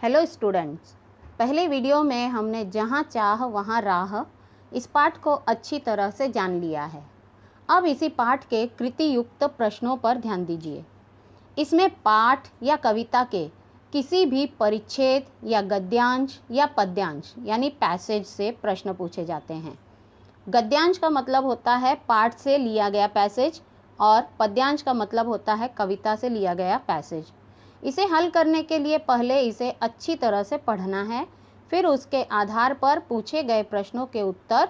Hello students, पहले video में हमने जहाँ चाह वहाँ राह इस पाठ को अच्छी तरह से जान लिया है। अब इसी पाठ के कृति युक्त प्रश्नों पर ध्यान दीजिए। इसमें पाठ या कविता के किसी भी परिच्छेद या गद्यांश या पद्यांश यानी पैसेज से प्रश्न पूछे जाते हैं। गद्यांश का मतलब होता है पाठ से लिया गया पैसेज और पद्यांश का मतलब होता है कविता से लिया गया पैसेज। इसे हल करने के लिए पहले इसे अच्छी तरह से पढ़ना है, फिर उसके आधार पर पूछे गए प्रश्नों के उत्तर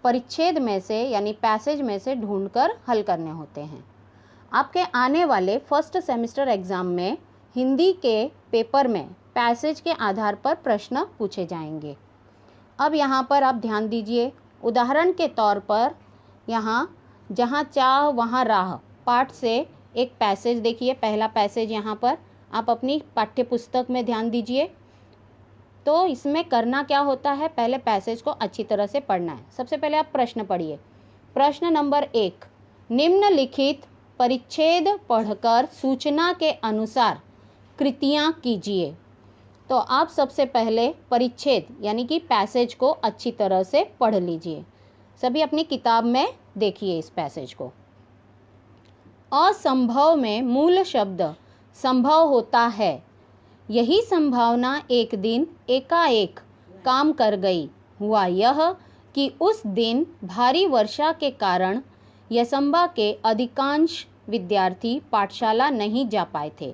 परिच्छेद में से यानी पैसेज में से ढूंढकर हल करने होते हैं। आपके आने वाले फर्स्ट सेमेस्टर एग्ज़ाम में हिंदी के पेपर में पैसेज के आधार पर प्रश्न पूछे जाएंगे। अब यहाँ पर आप ध्यान दीजिए। उदाहरण के तौर पर यहाँ जहाँ चाह वहाँ राह पाठ से एक पैसेज देखिए। पहला पैसेज यहाँ पर आप अपनी पाठ्य पुस्तक में ध्यान दीजिए। तो इसमें करना क्या होता है, पहले पैसेज को अच्छी तरह से पढ़ना है। सबसे पहले आप प्रश्न पढ़िए। प्रश्न नंबर 1, निम्नलिखित परिच्छेद पढ़कर सूचना के अनुसार कृतियाँ कीजिए। तो आप सबसे पहले परिच्छेद यानी कि पैसेज को अच्छी तरह से पढ़ लीजिए। सभी अपनी किताब में देखिए इस पैसेज को। असंभव में मूल शब्द संभव होता है। यही संभावना एक दिन एकाएक काम कर गई। हुआ यह कि उस दिन भारी वर्षा के कारण यसंबा के अधिकांश विद्यार्थी पाठशाला नहीं जा पाए थे।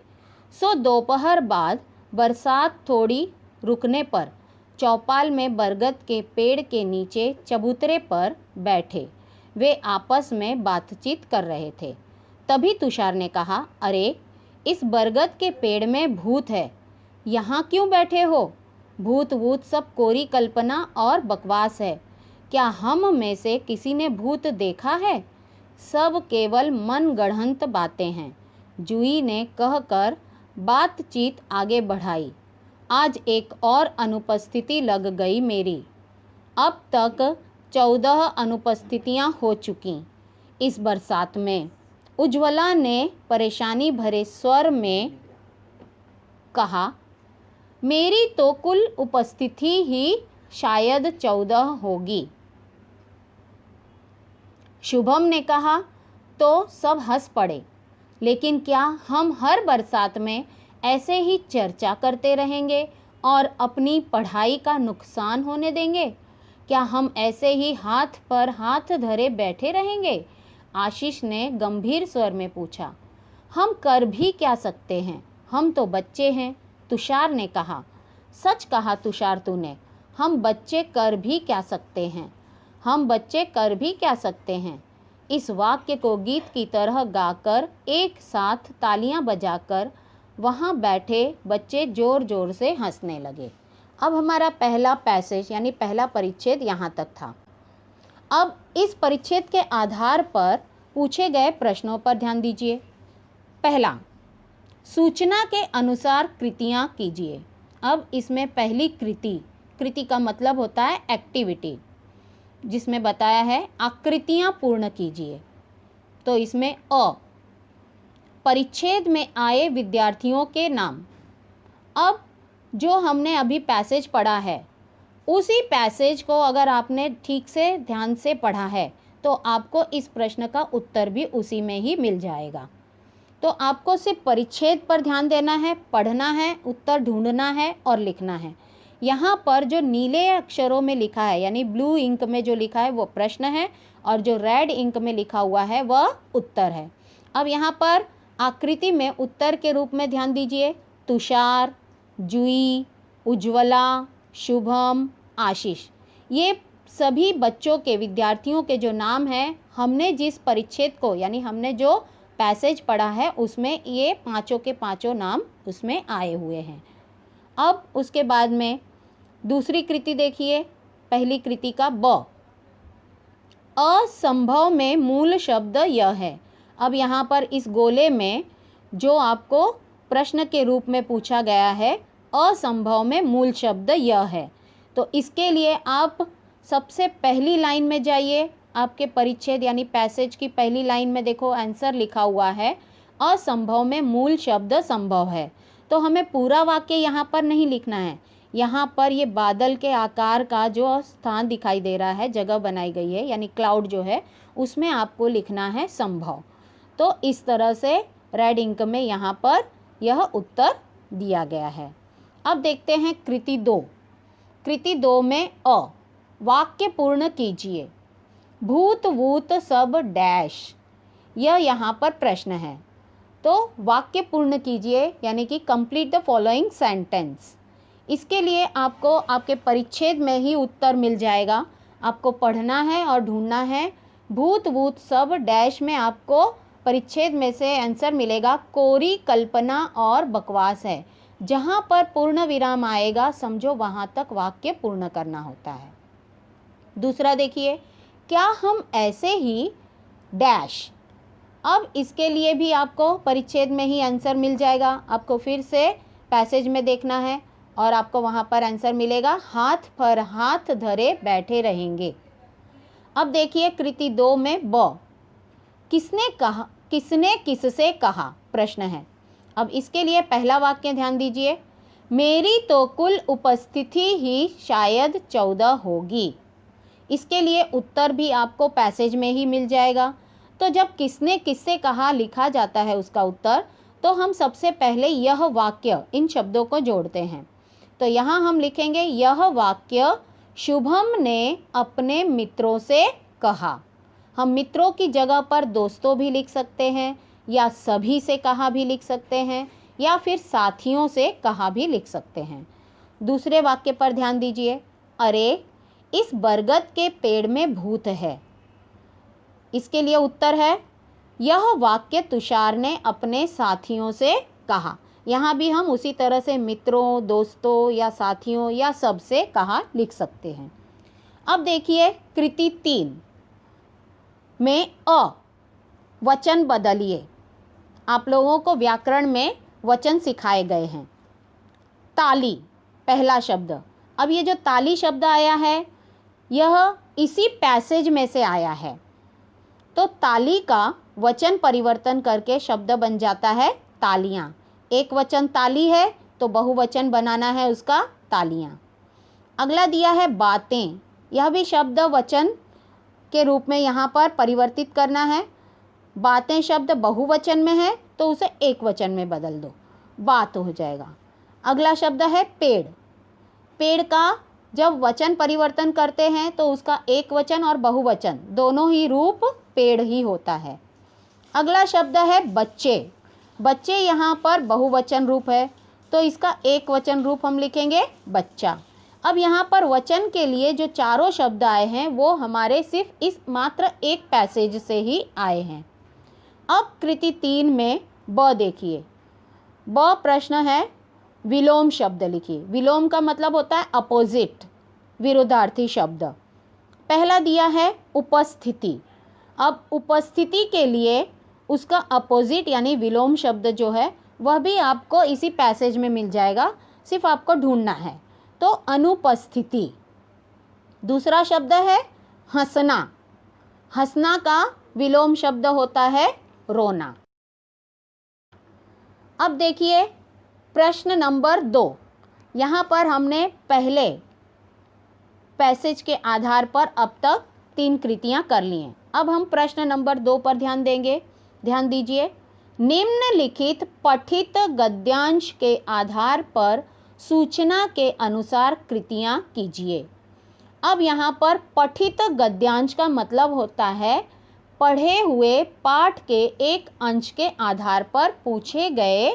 सो दोपहर बाद बरसात थोड़ी रुकने पर चौपाल में बरगद के पेड़ के नीचे चबूतरे पर बैठे वे आपस में बातचीत कर रहे थे। तभी तुषार ने कहा, अरे इस बरगद के पेड़ में भूत है, यहाँ क्यों बैठे हो? भूत वूत सब कोरी कल्पना और बकवास है। क्या हम में से किसी ने भूत देखा है? सब केवल मन गढ़ंत बातें हैं। जूही ने कहकर बातचीत आगे बढ़ाई। आज एक और अनुपस्थिति लग गई मेरी। अब तक 14 अनुपस्थितियां हो चुकी इस बरसात में। उज्ज्वला ने परेशानी भरे स्वर में कहा, मेरी तो कुल उपस्थिति ही शायद 14 होगी। शुभम ने कहा, तो सब हंस पड़े। लेकिन क्या हम हर बरसात में ऐसे ही चर्चा करते रहेंगे और अपनी पढ़ाई का नुकसान होने देंगे? क्या हम ऐसे ही हाथ पर हाथ धरे बैठे रहेंगे? आशीष ने गंभीर स्वर में पूछा। हम कर भी क्या सकते हैं, हम तो बच्चे हैं, तुषार ने कहा। सच कहा तुषार तूने, हम बच्चे कर भी क्या सकते हैं, हम बच्चे कर भी क्या सकते हैं। इस वाक्य को गीत की तरह गाकर एक साथ तालियां बजाकर वहां बैठे बच्चे जोर जोर से हंसने लगे। अब हमारा पहला पैसेज यानी पहला परिच्छेद यहाँ तक था। अब इस परिच्छेद के आधार पर पूछे गए प्रश्नों पर ध्यान दीजिए। पहला, सूचना के अनुसार कृतियाँ कीजिए। अब इसमें पहली कृति का मतलब होता है एक्टिविटी, जिसमें बताया है आकृतियाँ पूर्ण कीजिए। तो इसमें परिच्छेद में आए विद्यार्थियों के नाम। अब जो हमने अभी पैसेज पढ़ा है उसी पैसेज को अगर आपने ठीक से ध्यान से पढ़ा है तो आपको इस प्रश्न का उत्तर भी उसी में ही मिल जाएगा। तो आपको सिर्फ परिच्छेद पर ध्यान देना है, पढ़ना है, उत्तर ढूंढना है और लिखना है। यहाँ पर जो नीले अक्षरों में लिखा है यानी ब्लू इंक में जो लिखा है वो प्रश्न है और जो रेड इंक में लिखा हुआ है वह उत्तर है। अब यहाँ पर आकृति में उत्तर के रूप में ध्यान दीजिए। तुषार, जूही, उज्ज्वला, शुभम, आशीष, ये सभी बच्चों के विद्यार्थियों के जो नाम हैं हमने जिस परिच्छेद को यानी हमने जो पैसेज पढ़ा है उसमें ये पांचों के पांचों नाम उसमें आए हुए हैं। अब उसके बाद में दूसरी कृति देखिए। पहली कृति का ब, असंभव में मूल शब्द यह है। अब यहाँ पर इस गोले में जो आपको प्रश्न के रूप में पूछा गया है असंभव में मूल शब्द यह है, तो इसके लिए आप सबसे पहली लाइन में जाइए। आपके परिच्छेद यानी पैसेज की पहली लाइन में देखो आंसर लिखा हुआ है असंभव में मूल शब्द संभव है। तो हमें पूरा वाक्य यहाँ पर नहीं लिखना है। यहाँ पर ये बादल के आकार का जो स्थान दिखाई दे रहा है, जगह बनाई गई है, यानी क्लाउड जो है, उसमें आपको लिखना है संभव। तो इस तरह से रेड इंक में यहाँ पर यह उत्तर दिया गया है। अब देखते हैं कृति 2। कृति 2 में अ, वाक्य पूर्ण कीजिए। भूत वूत सब डैश, यह यहाँ पर प्रश्न है। तो वाक्य पूर्ण कीजिए, यानी कि कंप्लीट द फॉलोइंग सेंटेंस। इसके लिए आपको आपके परिच्छेद में ही उत्तर मिल जाएगा। आपको पढ़ना है और ढूंढना है। भूत वूत सब डैश में आपको परिच्छेद में से आंसर मिलेगा। कोरी कल्पना और बकवास है। जहाँ पर पूर्ण विराम आएगा समझो वहाँ तक वाक्य पूर्ण करना होता है। दूसरा देखिए, क्या हम ऐसे ही डैश। अब इसके लिए भी आपको परिच्छेद में ही आंसर मिल जाएगा। आपको फिर से पैसेज में देखना है और आपको वहाँ पर आंसर मिलेगा। हाथ पर हाथ धरे बैठे रहेंगे। अब देखिए कृति 2 में ब, किसने कहा, किसने किससे कहा, प्रश्न है। अब इसके लिए पहला वाक्य ध्यान दीजिए। मेरी तो कुल उपस्थिति ही शायद 14 होगी। इसके लिए उत्तर भी आपको पैसेज में ही मिल जाएगा। तो जब किसने किससे कहा लिखा जाता है उसका उत्तर, तो हम सबसे पहले यह वाक्य इन शब्दों को जोड़ते हैं। तो यहाँ हम लिखेंगे यह वाक्य शुभम ने अपने मित्रों से कहा। हम मित्रों की जगह पर दोस्तों भी लिख सकते हैं, या सभी से कहा भी लिख सकते हैं, या फिर साथियों से कहा भी लिख सकते हैं। दूसरे वाक्य पर ध्यान दीजिए। अरे इस बरगद के पेड़ में भूत है। इसके लिए उत्तर है यह वाक्य तुषार ने अपने साथियों से कहा। यहाँ भी हम उसी तरह से मित्रों, दोस्तों या साथियों या सबसे कहा लिख सकते हैं। अब देखिए कृति 3 में अ, वचन बदलिए। आप लोगों को व्याकरण में वचन सिखाए गए हैं। ताली पहला शब्द। अब ये जो ताली शब्द आया है यह इसी पैसेज में से आया है। तो ताली का वचन परिवर्तन करके शब्द बन जाता है तालियाँ। एक वचन ताली है तो बहुवचन बनाना है उसका तालियाँ। अगला दिया है बातें। यह भी शब्द वचन के रूप में यहाँ पर परिवर्तित करना है। बातें शब्द बहुवचन में है तो उसे एक वचन में बदल दो, बात हो जाएगा। अगला शब्द है पेड़। पेड़ का जब वचन परिवर्तन करते हैं तो उसका एक वचन और बहुवचन दोनों ही रूप पेड़ ही होता है। अगला शब्द है बच्चे। बच्चे यहाँ पर बहुवचन रूप है तो इसका एक वचन रूप हम लिखेंगे बच्चा। अब यहाँ पर वचन के लिए जो चारों शब्द आए हैं वो हमारे सिर्फ इस मात्र एक पैसेज से ही आए हैं। अब कृति 3 में ब देखिए। ब प्रश्न है, विलोम शब्द लिखिए। विलोम का मतलब होता है अपोजिट, विरोधार्थी शब्द। पहला दिया है उपस्थिति। अब उपस्थिति के लिए उसका अपोजिट यानी विलोम शब्द जो है वह भी आपको इसी पैसेज में मिल जाएगा, सिर्फ आपको ढूंढना है। तो अनुपस्थिति। दूसरा शब्द है हंसना। हंसना का विलोम शब्द होता है रोना। अब देखिए प्रश्न नंबर 2। यहाँ पर हमने पहले पैसेज के आधार पर अब तक 3 कृतियाँ कर ली हैं। अब हम प्रश्न नंबर 2 पर ध्यान देंगे। ध्यान दीजिए। निम्नलिखित पठित गद्यांश के आधार पर सूचना के अनुसार कृतियाँ कीजिए। अब यहाँ पर पठित गद्यांश का मतलब होता है पढ़े हुए पाठ के एक अंश के आधार पर पूछे गए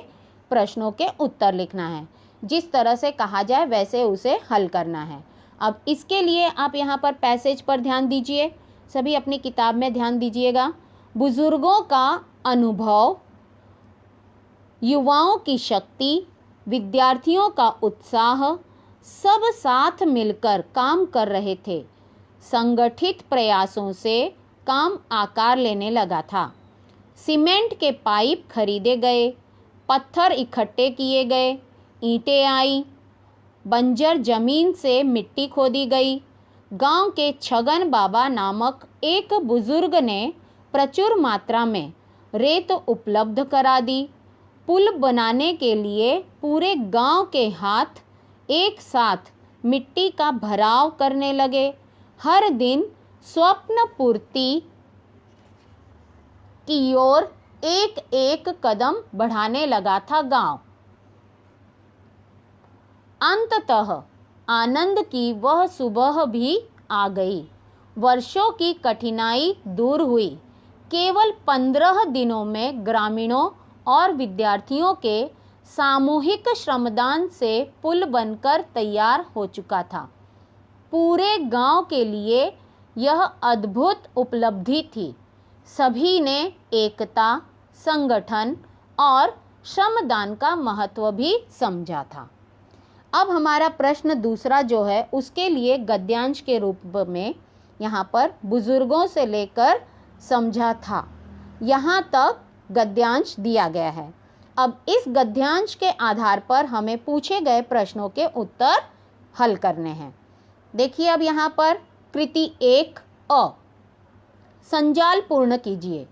प्रश्नों के उत्तर लिखना है। जिस तरह से कहा जाए वैसे उसे हल करना है। अब इसके लिए आप यहाँ पर पैसेज पर ध्यान दीजिए। सभी अपनी किताब में ध्यान दीजिएगा। बुजुर्गों का अनुभव, युवाओं की शक्ति, विद्यार्थियों का उत्साह, सब साथ मिलकर काम कर रहे थे। संगठित प्रयासों से काम आकार लेने लगा था। सीमेंट के पाइप खरीदे गए, पत्थर इकट्ठे किए गए, ईंटें आई, बंजर जमीन से मिट्टी खोदी गई। गांव के छगन बाबा नामक एक बुजुर्ग ने प्रचुर मात्रा में रेत उपलब्ध करा दी। पुल बनाने के लिए पूरे गांव के हाथ एक साथ मिट्टी का भराव करने लगे। हर दिन स्वप्न पूर्ति की ओर एक एक कदम बढ़ाने लगा था गांव। अंततः आनंद की वह सुबह भी आ गई। वर्षों की कठिनाई दूर हुई। केवल 15 दिनों में ग्रामीणों और विद्यार्थियों के सामूहिक श्रमदान से पुल बनकर तैयार हो चुका था। पूरे गांव के लिए यह अद्भुत उपलब्धि थी। सभी ने एकता, संगठन और श्रमदान का महत्व भी समझा था। अब हमारा प्रश्न दूसरा जो है उसके लिए गद्यांश के रूप में यहाँ पर बुजुर्गों से लेकर समझा था, यहाँ तक गद्यांश दिया गया है। अब इस गद्यांश के आधार पर हमें पूछे गए प्रश्नों के उत्तर हल करने हैं। देखिए अब यहाँ पर कृति 1 अ, संजाल पूर्ण कीजिए।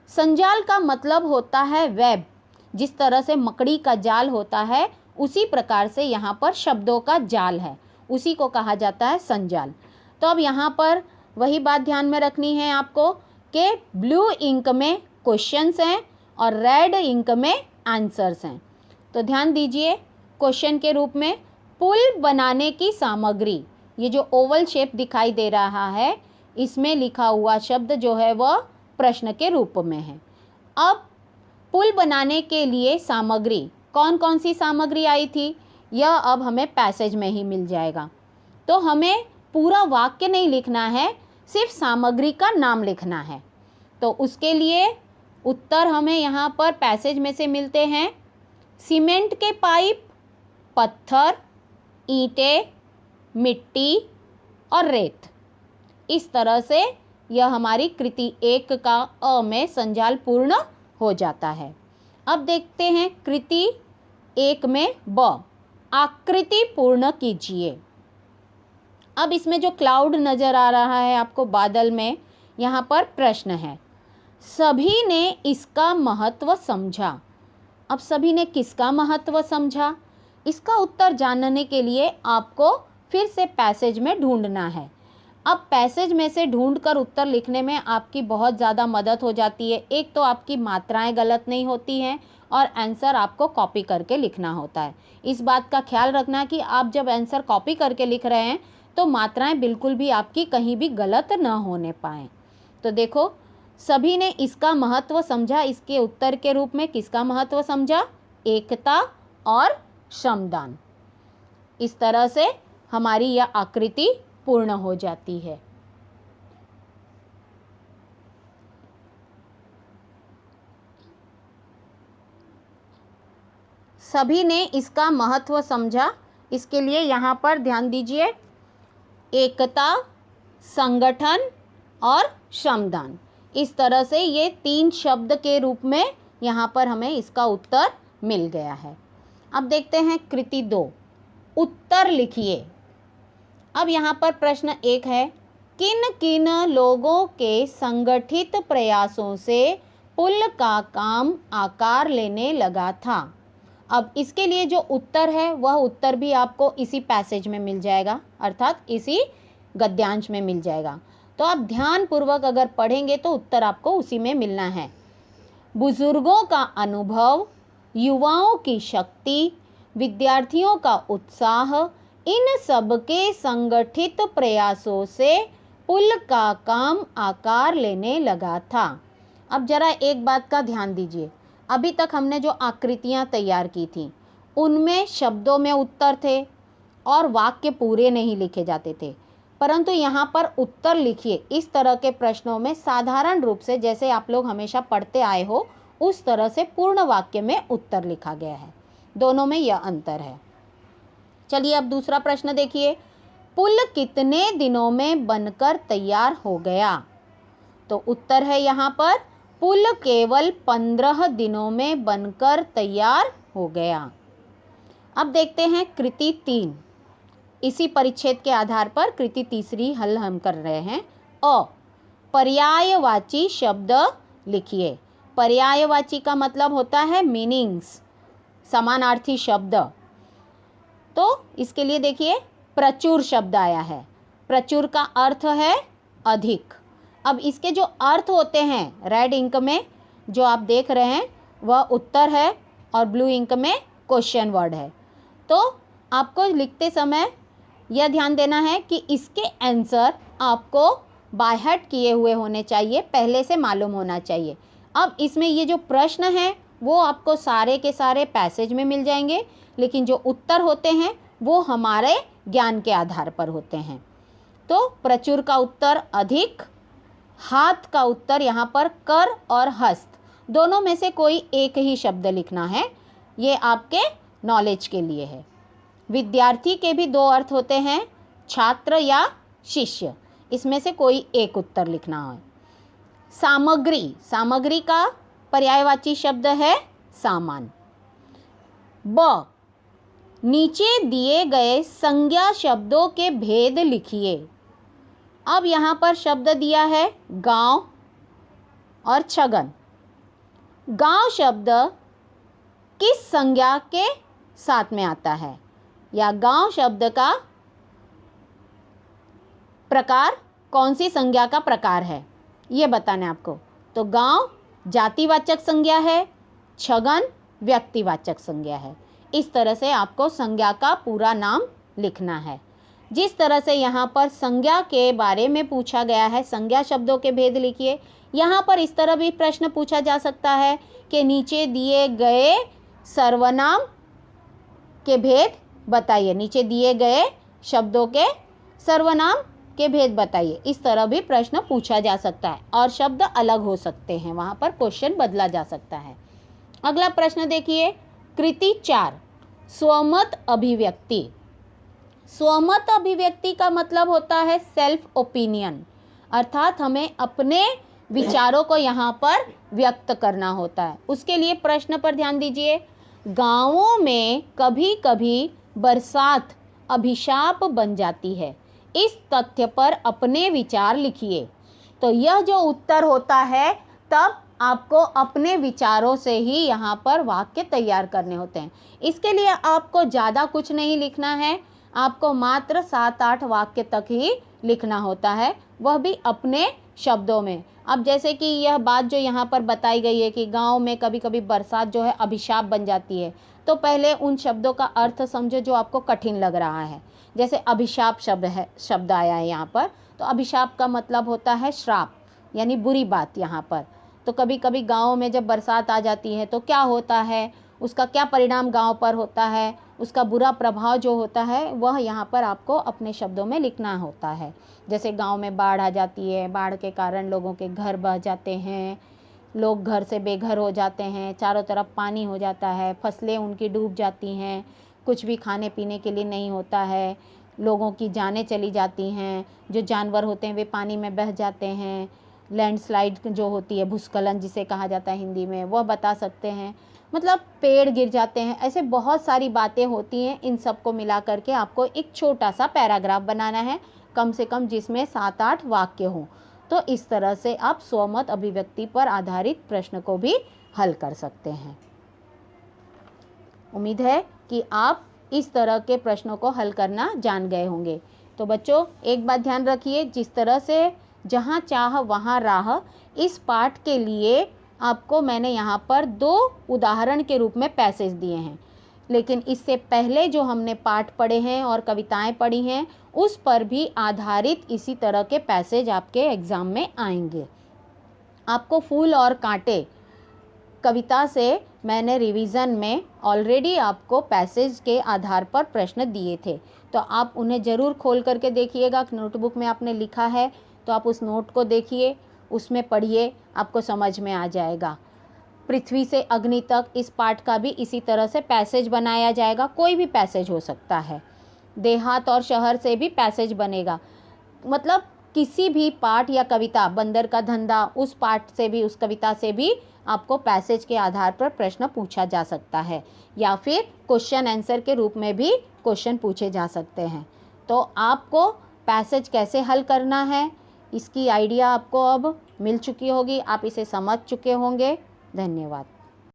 संजाल का मतलब होता है वेब। जिस तरह से मकड़ी का जाल होता है उसी प्रकार से यहाँ पर शब्दों का जाल है, उसी को कहा जाता है संजाल। तो अब यहाँ पर वही बात ध्यान में रखनी है आपको कि ब्लू इंक में क्वेश्चंस हैं और रेड इंक में आंसर्स हैं। तो ध्यान दीजिए, क्वेश्चन के रूप में पुल बनाने की सामग्री, ये जो ओवल शेप दिखाई दे रहा है इसमें लिखा हुआ शब्द जो है वह प्रश्न के रूप में है। अब पुल बनाने के लिए सामग्री, कौन कौन सी सामग्री आई थी, यह अब हमें पैसेज में ही मिल जाएगा। तो हमें पूरा वाक्य नहीं लिखना है, सिर्फ सामग्री का नाम लिखना है। तो उसके लिए उत्तर हमें यहाँ पर पैसेज में से मिलते हैं। सीमेंट के पाइप, पत्थर, ईंटें, मिट्टी और रेत। इस तरह से यह हमारी कृति 1 का अ में संजाल पूर्ण हो जाता है। अब देखते हैं कृति 1 में ब, आकृति पूर्ण कीजिए। अब इसमें जो क्लाउड नज़र आ रहा है आपको बादल में, यहाँ पर प्रश्न है, सभी ने इसका महत्व समझा। अब सभी ने किसका महत्व समझा, इसका उत्तर जानने के लिए आपको फिर से पैसेज में ढूंढना है। अब पैसेज में से ढूंढकर उत्तर लिखने में आपकी बहुत ज़्यादा मदद हो जाती है। एक तो आपकी मात्राएं गलत नहीं होती हैं और आंसर आपको कॉपी करके लिखना होता है। इस बात का ख्याल रखना कि आप जब आंसर कॉपी करके लिख रहे हैं तो मात्राएं बिल्कुल भी आपकी कहीं भी गलत न होने पाएँ। तो देखो, सभी ने इसका महत्व समझा, इसके उत्तर के रूप में किसका महत्व समझा, एकता और श्रमदान। इस तरह से हमारी यह आकृति पूर्ण हो जाती है। सभी ने इसका महत्व समझा, इसके लिए यहाँ पर ध्यान दीजिए, एकता, संगठन और श्रमदान। इस तरह से ये 3 शब्द के रूप में यहाँ पर हमें इसका उत्तर मिल गया है। अब देखते हैं कृति 2, उत्तर लिखिए। अब यहाँ पर प्रश्न 1 है, किन किन लोगों के संगठित प्रयासों से पुल का काम आकार लेने लगा था। अब इसके लिए जो उत्तर है वह उत्तर भी आपको इसी पैसेज में मिल जाएगा, अर्थात इसी गद्यांश में मिल जाएगा। तो आप ध्यानपूर्वक अगर पढ़ेंगे तो उत्तर आपको उसी में मिलना है। बुजुर्गों का अनुभव, युवाओं की शक्ति, विद्यार्थियों का उत्साह, इन सब के संगठित प्रयासों से पुल का काम आकार लेने लगा था। अब जरा एक बात का ध्यान दीजिए, अभी तक हमने जो आकृतियां तैयार की थी उनमें शब्दों में उत्तर थे और वाक्य पूरे नहीं लिखे जाते थे, परंतु यहाँ पर उत्तर लिखिए। इस तरह के प्रश्नों में साधारण रूप से, जैसे आप लोग हमेशा पढ़ते आए हो, उस तरह से पूर्ण वाक्य में उत्तर लिखा गया है। दोनों में यह अंतर है। चलिए अब दूसरा प्रश्न देखिए, पुल कितने दिनों में बनकर तैयार हो गया। तो उत्तर है यहाँ पर, पुल केवल 15 दिनों में बनकर तैयार हो गया। अब देखते हैं कृति 3। इसी परिच्छेद के आधार पर कृति तीसरी हल हम कर रहे हैं। अ, पर्यायवाची शब्द लिखिए। पर्यायवाची का मतलब होता है मीनिंग्स। समानार्थी शब्द, तो इसके लिए देखिए प्रचुर शब्द आया है। प्रचुर का अर्थ है अधिक। अब इसके जो अर्थ होते हैं, रेड इंक में जो आप देख रहे हैं वह उत्तर है और ब्लू इंक में क्वेश्चन वर्ड है। तो आपको लिखते समय यह ध्यान देना है कि इसके आंसर आपको बाय हार्ट किए हुए होने चाहिए, पहले से मालूम होना चाहिए। अब इसमें ये जो प्रश्न हैं वो आपको सारे के सारे पैसेज में मिल जाएंगे, लेकिन जो उत्तर होते हैं वो हमारे ज्ञान के आधार पर होते हैं। तो प्रचुर का उत्तर अधिक, हाथ का उत्तर यहाँ पर कर और हस्त, दोनों में से कोई एक ही शब्द लिखना है। ये आपके नॉलेज के लिए है। विद्यार्थी के भी दो अर्थ होते हैं, छात्र या शिष्य, इसमें से कोई एक उत्तर लिखना है। सामग्री, सामग्री का पर्यायवाची शब्द है सामान। ब, नीचे दिए गए संज्ञा शब्दों के भेद लिखिए। अब यहाँ पर शब्द दिया है गांव और छगन। गांव शब्द किस संज्ञा के साथ में आता है, या गांव शब्द का प्रकार कौन सी संज्ञा का प्रकार है, ये बताना है आपको। तो गांव जातिवाचक संज्ञा है, छगन व्यक्तिवाचक संज्ञा है। इस तरह से आपको संज्ञा का पूरा नाम लिखना है। जिस तरह से यहाँ पर संज्ञा के बारे में पूछा गया है, संज्ञा शब्दों के भेद लिखिए। यहाँ पर इस तरह भी प्रश्न पूछा जा सकता है कि नीचे दिए गए सर्वनाम के भेद बताइए, नीचे दिए गए शब्दों के सर्वनाम के भेद बताइए। इस तरह भी प्रश्न पूछा जा सकता है और शब्द अलग हो सकते हैं, वहाँ पर क्वेश्चन बदला जा सकता है। अगला प्रश्न देखिए, कृति 4, स्वमत अभिव्यक्ति। स्वमत अभिव्यक्ति का मतलब होता है सेल्फ ओपिनियन, अर्थात हमें अपने विचारों को यहाँ पर व्यक्त करना होता है। उसके लिए प्रश्न पर ध्यान दीजिए। गाँवों में कभी कभी बरसात अभिशाप बन जाती है, इस तथ्य पर अपने विचार लिखिए। तो यह जो उत्तर होता है, तब आपको अपने विचारों से ही यहाँ पर वाक्य तैयार करने होते हैं। इसके लिए आपको ज़्यादा कुछ नहीं लिखना है, आपको मात्र 7-8 वाक्य तक ही लिखना होता है, वह भी अपने शब्दों में। अब जैसे कि यह बात जो यहाँ पर बताई गई है कि गांव में कभी कभी बरसात जो है अभिशाप बन जाती है, तो पहले उन शब्दों का अर्थ समझो जो आपको कठिन लग रहा है। जैसे अभिशाप शब्द आया है यहाँ पर, तो अभिशाप का मतलब होता है श्राप, यानी बुरी बात यहाँ पर। तो कभी कभी गाँव में जब बरसात आ जाती है तो क्या होता है, उसका क्या परिणाम गाँव पर होता है, उसका बुरा प्रभाव जो होता है वह यहाँ पर आपको अपने शब्दों में लिखना होता है। जैसे गांव में बाढ़ आ जाती है, बाढ़ के कारण लोगों के घर बह जाते हैं, लोग घर से बेघर हो जाते हैं, चारों तरफ पानी हो जाता है, फसलें उनकी डूब जाती हैं, कुछ भी खाने पीने के लिए नहीं होता है, लोगों की जानें चली जाती हैं, जो जानवर होते हैं वे पानी में बह जाते हैं, लैंडस्लाइड जो होती है, भूस्खलन जिसे कहा जाता है हिंदी में, वह बता सकते हैं, मतलब पेड़ गिर जाते हैं। ऐसे बहुत सारी बातें होती हैं। इन सब को मिला करके आपको एक छोटा सा पैराग्राफ बनाना है, कम से कम जिसमें 7-8 वाक्य हों। तो इस तरह से आप स्वमत अभिव्यक्ति पर आधारित प्रश्न को भी हल कर सकते हैं। उम्मीद है कि आप इस तरह के प्रश्नों को हल करना जान गए होंगे। तो बच्चों, एक बात ध्यान रखिए, जिस तरह से जहाँ चाह वहाँ राह, इस पाठ के लिए आपको मैंने यहाँ पर 2 उदाहरण के रूप में पैसेज दिए हैं, लेकिन इससे पहले जो हमने पाठ पढ़े हैं और कविताएं पढ़ी हैं उस पर भी आधारित इसी तरह के पैसेज आपके एग्ज़ाम में आएंगे। आपको फूल और कांटे कविता से मैंने रिवीजन में ऑलरेडी आपको पैसेज के आधार पर प्रश्न दिए थे, तो आप उन्हें ज़रूर खोल करके देखिएगा। नोटबुक में आपने लिखा है तो आप उस नोट को देखिए, उसमें पढ़िए, आपको समझ में आ जाएगा। पृथ्वी से अग्नि तक, इस पाठ का भी इसी तरह से पैसेज बनाया जाएगा। कोई भी पैसेज हो सकता है, देहात और शहर से भी पैसेज बनेगा। मतलब किसी भी पाठ या कविता, बंदर का धंधा, उस पाठ से भी, उस कविता से भी आपको पैसेज के आधार पर प्रश्न पूछा जा सकता है, या फिर क्वेश्चन आंसर के रूप में भी क्वेश्चन पूछे जा सकते हैं। तो आपको पैसेज कैसे हल करना है, इसकी आइडिया आपको अब मिल चुकी होगी, आप इसे समझ चुके होंगे। धन्यवाद।